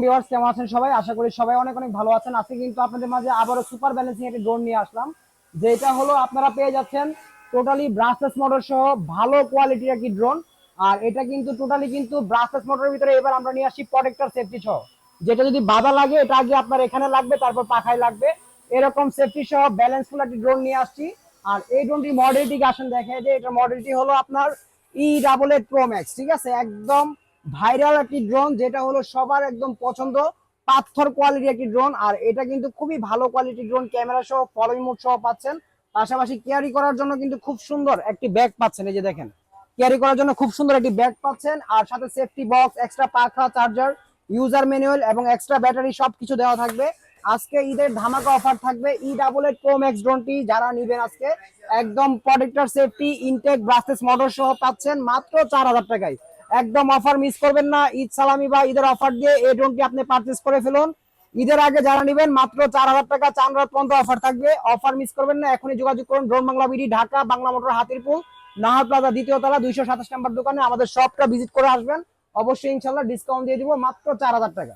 Viewers কেমন আছেন সবাই? আশা করি সবাই অনেক অনেক ভালো আছেন। আজকে কিন্তু আপনাদের মাঝে আবারও সুপার ব্যালেন্সিং একটি ড্রোন নিয়ে আসলাম, যেটা হলো আপনারা পেয়ে যাচ্ছেন টোটালি ব্রাসলেস মোটর সহ ভালো কোয়ালিটির একটি ড্রোন। আর এটা কিন্তু টোটালি কিন্তু ব্রাসলেস মোটরের ভিতরে এবার আমরা নিয়ে আসি প্রোটেক্টর সেফটি সহ, যেটা যদি বাধা লাগে এটা আগে আপনার এখানে লাগবে, তারপর পাখায় লাগবে, এরকম সেফটি সহ ব্যালেন্সফুল একটি ড্রোন নিয়ে আসছি। আর এই ড্রোনটি মডেলটি আসেন দেখে যে এটা মডেলটি হলো আপনার E88 Pro Max, ঠিক আছে? একদম ভাইরাল একটি ড্রোন, যেটা হলো সবার একদম পছন্দ, পাথর কোয়ালিটি একটি ড্রোন। আর এটা কিন্তু খুবই ভালো কোয়ালিটি ড্রোন, ক্যামেরা সহ ফলোইং মোড সহ পাচ্ছেন। পাশাপাশি ক্যারি করার জন্য কিন্তু খুব সুন্দর একটি ব্যাগ পাচ্ছেন, এই যে দেখেন, ক্যারি করার জন্য খুব সুন্দর একটি ব্যাগ পাচ্ছেন। আর সাথে সেফটি বক্স, এক্সট্রা পাখা, চার্জার, ইউজার ম্যানুয়াল এবং এক্সট্রা ব্যাটারি সবকিছু দেওয়া থাকবে। আজকে ঈদের ধামাকা অফার থাকবে E88 Pro Max ড্রোনটি যারা নিবেন আজকে একদম protector safety intake brushless motor সহ পাচ্ছেন মাত্র 4000 টাকায়। একদম অফার মিস করবেন না। ঈদ সালামি বা ঈদের অফার দিয়ে এই ড্রোনটি আপনি পারচেজ করে ফেলুন। ঈদের আগে যারা নেবেন মাত্র 4000 টাকা, 4 রাত পর্যন্ত অফার থাকবে। অফার মিস করবেন না, এখনই যোগাযোগ করুন drone Bangla BD, Dhaka Bangla motor, Hatirpul, Nahar plaza, দ্বিতীয় তলা, 227 নম্বর দোকানে আমাদের শপটা ভিজিট করে আসবেন। অবশ্যই ইনশাল্লাহ ডিসকাউন্ট দিয়ে দিব মাত্র 4000 টাকা।